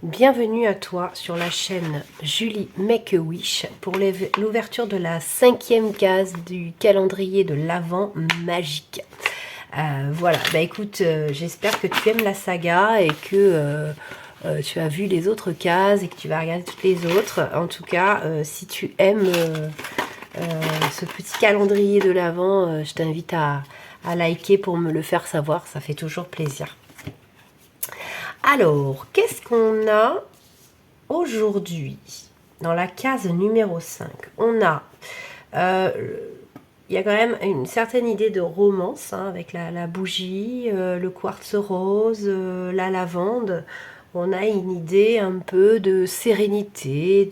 Bienvenue à toi sur la chaîne Julie Make a Wish pour l'ouverture de la 5e case du calendrier de l'Avent magique. Voilà, bah écoute, j'espère que tu aimes la saga et que tu as vu les autres cases et que tu vas regarder toutes les autres. En tout cas, si tu aimes ce petit calendrier de l'Avent, je t'invite à liker pour me le faire savoir, ça fait toujours plaisir. Alors, qu'est-ce qu'on a aujourd'hui dans la case numéro 5? On a, il y a quand même une certaine idée de romance hein, avec la bougie, le quartz rose, la lavande. On a une idée un peu de sérénité,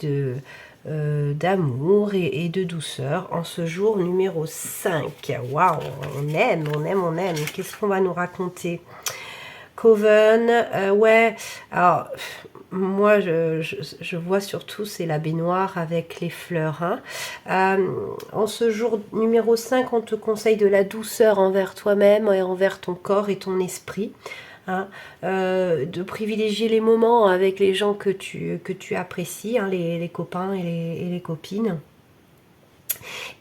d'amour et de douceur en ce jour numéro 5. Waouh, on aime. Qu'est-ce qu'on va nous raconter? Coven, ouais, alors moi je vois surtout c'est la baignoire avec les fleurs. Hein. En ce jour numéro 5, on te conseille de la douceur envers toi-même et envers ton corps et ton esprit. Hein, de privilégier les moments avec les gens que tu apprécies, hein, les copains et les copines.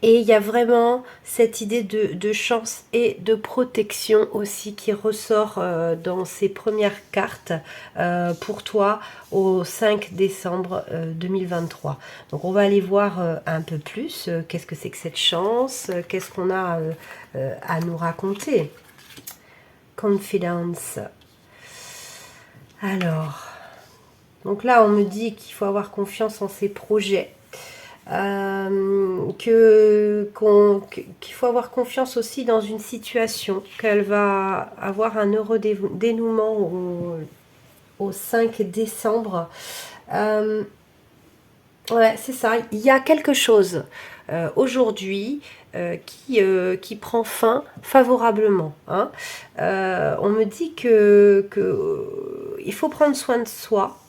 Et il y a vraiment cette idée de chance et de protection aussi qui ressort dans ces premières cartes pour toi au 5 décembre 2023. Donc on va aller voir un peu plus qu'est-ce que c'est que cette chance, qu'est-ce qu'on a à nous raconter. Confidence. Alors, donc là on me dit qu'il faut avoir confiance en ses projets. Qu'il faut avoir confiance aussi dans une situation, qu'elle va avoir un heureux dénouement au 5 décembre. Ouais, c'est ça, il y a quelque chose aujourd'hui qui prend fin favorablement. Hein. On me dit que il faut prendre soin de soi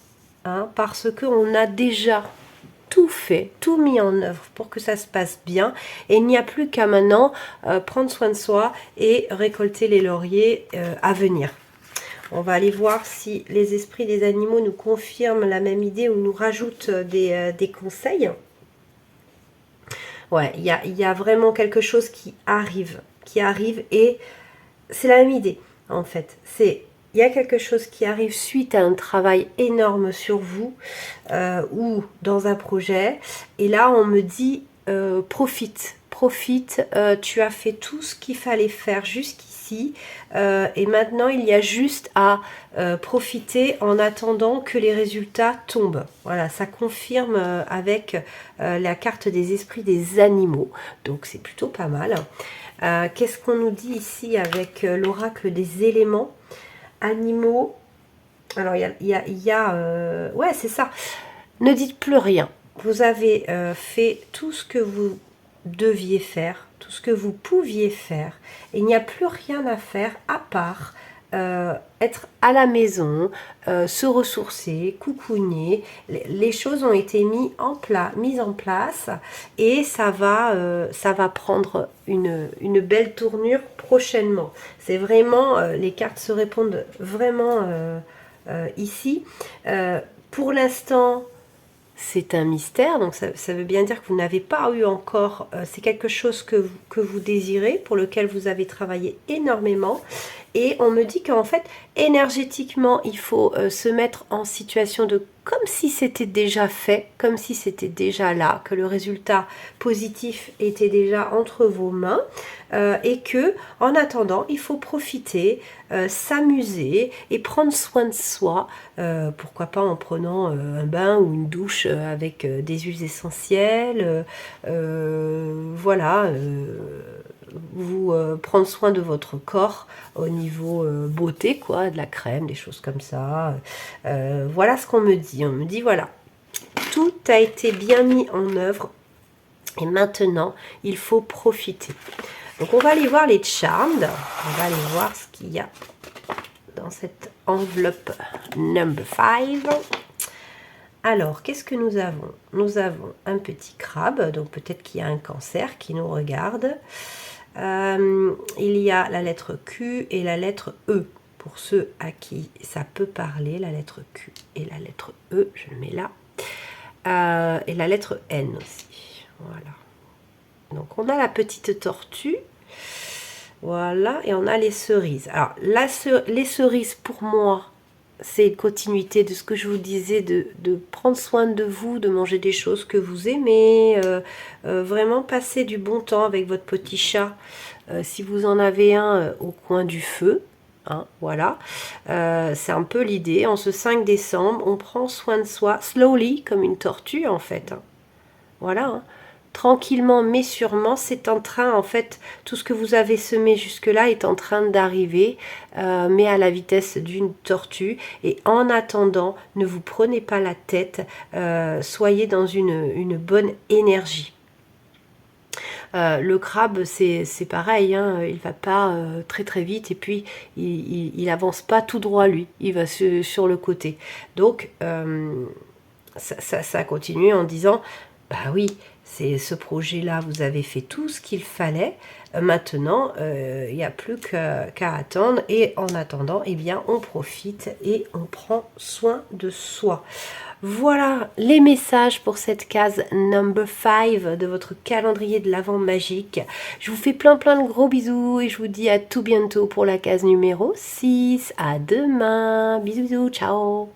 hein, parce qu'on a déjà tout fait, tout mis en œuvre pour que ça se passe bien et il n'y a plus qu'à maintenant prendre soin de soi et récolter les lauriers à venir. On va aller voir si les esprits des animaux nous confirment la même idée ou nous rajoutent des conseils. Ouais, il y a vraiment quelque chose qui arrive et c'est la même idée en fait. Il y a quelque chose qui arrive suite à un travail énorme sur vous ou dans un projet. Et là, on me dit, profite, tu as fait tout ce qu'il fallait faire jusqu'ici. Et maintenant, il y a juste à profiter en attendant que les résultats tombent. Voilà, ça confirme avec la carte des esprits des animaux. Donc, c'est plutôt pas mal. Qu'est-ce qu'on nous dit ici avec l'oracle des éléments animaux? Alors il y a ouais c'est ça, ne dites plus rien, vous avez fait tout ce que vous deviez faire, tout ce que vous pouviez faire, et il n'y a plus rien à faire à part être à la maison, se ressourcer, coucouner. Les choses ont été mises en place et ça va prendre une belle tournure prochainement. C'est vraiment, les cartes se répondent vraiment ici. Pour l'instant, c'est un mystère, donc ça veut bien dire que vous n'avez pas eu encore, c'est quelque chose que vous désirez, pour lequel vous avez travaillé énormément. Et on me dit qu'en fait, énergétiquement, il faut se mettre en situation de comme si c'était déjà fait, comme si c'était déjà là, que le résultat positif était déjà entre vos mains et que, en attendant, il faut profiter, s'amuser et prendre soin de soi, pourquoi pas en prenant un bain ou une douche avec des huiles essentielles, voilà, vous prendre soin de votre corps au niveau beauté, quoi, de la crème, des choses comme ça. Voilà ce qu'on me dit. On me dit, voilà, tout a été bien mis en œuvre et maintenant, il faut profiter. Donc, on va aller voir les charms. On va aller voir ce qu'il y a dans cette enveloppe number 5. Alors, qu'est-ce que nous avons? Nous avons un petit crabe, donc peut-être qu'il y a un cancer qui nous regarde. Il y a la lettre Q et la lettre E. Pour ceux à qui ça peut parler, la lettre Q et la lettre E, je le mets là. Et la lettre N aussi. Voilà. Donc on a la petite tortue. Voilà, et on a les cerises. Alors, les cerises, pour moi, c'est une continuité de ce que je vous disais, de prendre soin de vous, de manger des choses que vous aimez, vraiment passer du bon temps avec votre petit chat, si vous en avez un au coin du feu. Hein, voilà, c'est un peu l'idée. En ce 5 décembre, on prend soin de soi, slowly, comme une tortue en fait. Hein. Voilà, hein. Tranquillement mais sûrement, c'est en train, en fait, tout ce que vous avez semé jusque-là est en train d'arriver, mais à la vitesse d'une tortue. Et en attendant, ne vous prenez pas la tête, soyez dans une bonne énergie. Le crabe, c'est pareil, hein, il va pas très très vite et puis il avance pas tout droit lui, il va sur le côté. Donc ça continue en disant, bah oui, c'est ce projet-là, vous avez fait tout ce qu'il fallait. Maintenant, il n'y a plus qu'à attendre. Et en attendant, eh bien, on profite et on prend soin de soi. Voilà les messages pour cette case number 5 de votre calendrier de l'Avent magique. Je vous fais plein de gros bisous et je vous dis à tout bientôt pour la case numéro 6. À demain. Bisous, bisous, ciao.